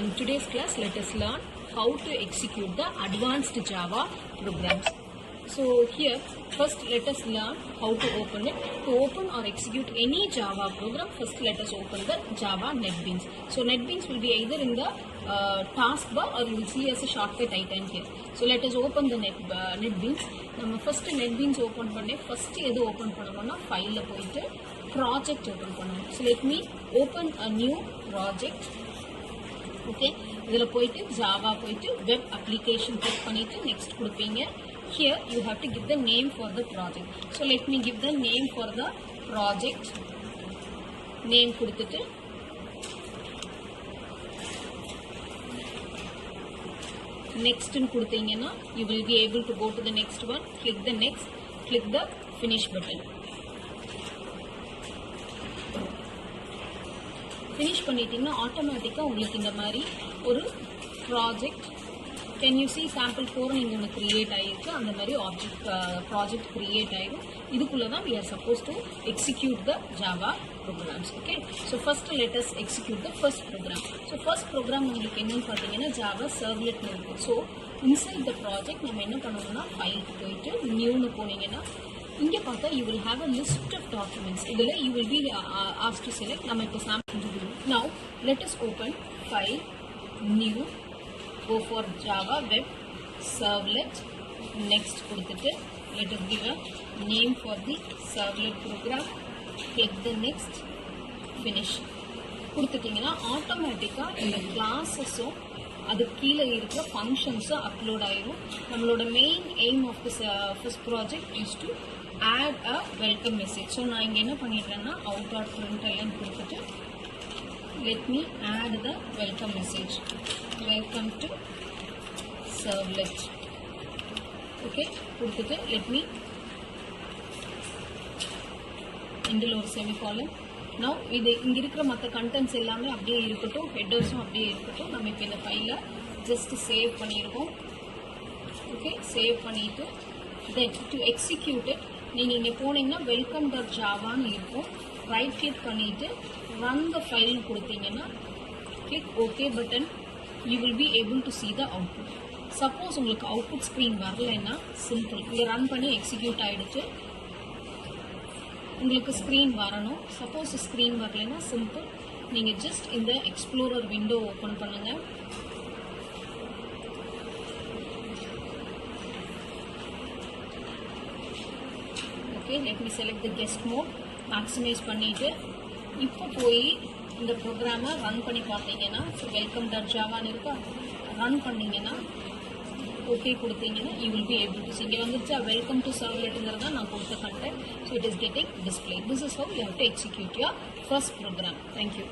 In today's class, let us learn how to execute the advanced Java programs. So here, first let us learn how to open it. To open or execute any Java program, first let us open the Java NetBeans. So NetBeans will be either in the taskbar or you will see as a shortcut icon here. So let us open the NetBeans. நம்ம first NetBeans open பண்ணி first எது open பண்ணணும்னா file ல போயிட்டு project open பண்ணணும். So let me open a new project. Okay, இதில் போயிட்டு Java போயிட்டு web application click பண்ணிட்டு next கொடுப்பீங்க. Here you have to give the name for the project. So let me give the name for the project. Name கொடுத்துட்டு next ன்னு கொடுத்தீங்கன்னா you will be able to go to the next one. Click the next, click the finish button. Finish பண்ணிட்டீங்கன்னா ஆட்டோமேட்டிக்காக உங்களுக்கு இந்த மாதிரி ஒரு project can you see sample 4 இங்கே ஒன்று கிரியேட் ஆகிருக்கு. அந்த மாதிரி ப்ராஜெக்ட் கிரியேட் ஆகிடும். இதுக்குள்ளே தான் we are supposed to execute the Java programs. Okay, so first let us execute the first program. So first program உங்களுக்கு என்னன்னு பார்த்தீங்கன்னா Java servlet இருக்கும். So inside the project நம்ம என்ன பண்ணணும்னா ஃபைலுக்கு போயிட்டு நியூன்னு போனீங்கன்னா இங்கே பார்த்தா you will have a list of documents. இதில் you will be asked to select. நம்ம இப்போ sample now let us open file new, go for Java web servlet, next கொடுத்துட்டு let us give a name for the servlet program, click the next, finish கொடுத்துட்டிங்கன்னா ஆட்டோமேட்டிக்காக இந்த கிளாஸஸும் அது கீழே இருக்கிற ஃபங்க்ஷன்ஸும் upload ஆயிரும். நம்மளோட main aim of this first project is to add a welcome message. So நான் இங்கே என்ன பண்ணிடுறேன்னா out.println கொடுத்துட்டு let me add the welcome message. Welcome to servlet. Okay, கொடுத்துட்டு let me இதில் ஒரு செமிகாலன். now இது இங்கே இருக்கிற மற்ற கண்டென்ட்ஸ் எல்லாமே அப்படியே இருக்கட்டும், ஹெட்டர்ஸும் அப்படியே இருக்கட்டும். நம்ம இப்போ இந்த ஃபைலை ஜஸ்ட் சேவ் பண்ணியிருக்கோம். ஓகே, சேவ் பண்ணிவிட்டு தென் டு எக்ஸிக்யூட் இட் நீங்கள் இங்கே போனீங்கன்னா welcome.javaன்னு இருக்கும். ரைட் கிளிக் பண்ணிவிட்டு ரன் த ஃபைல் கொடுத்தீங்கன்னா click okay button, you will be able to see the output. Suppose உங்களுக்கு அவுட்புட் ஸ்க்ரீன் வரலைன்னா சிம்பிள், இங்கே ரன் பண்ணி எக்ஸிக்யூட் ஆகிடுச்சு. உங்களுக்கு ஸ்க்ரீன் வரணும். சப்போஸ் ஸ்க்ரீன் வரலைன்னா சிம்பிள், நீங்கள் ஜஸ்ட் இந்த எக்ஸ்ப்ளோரர் விண்டோ ஓப்பன் பண்ணுங்கள். Okay, let me select the guest mode, maximize பண்ணிவிட்டு இப்போ போய் இந்த ப்ரோக்ராமை ரன் பண்ணி பார்த்தீங்கன்னா welcome.javaன்னு இருக்கா, ரன் பண்ணிங்கன்னா ஓகே கொடுத்தீங்கன்னா you will be able to see. இங்கே வந்துருச்சா welcome to servletங்கிறது தான் நான் கொடுத்த content. So it is getting display. This is how you have to execute your first program. Thank you.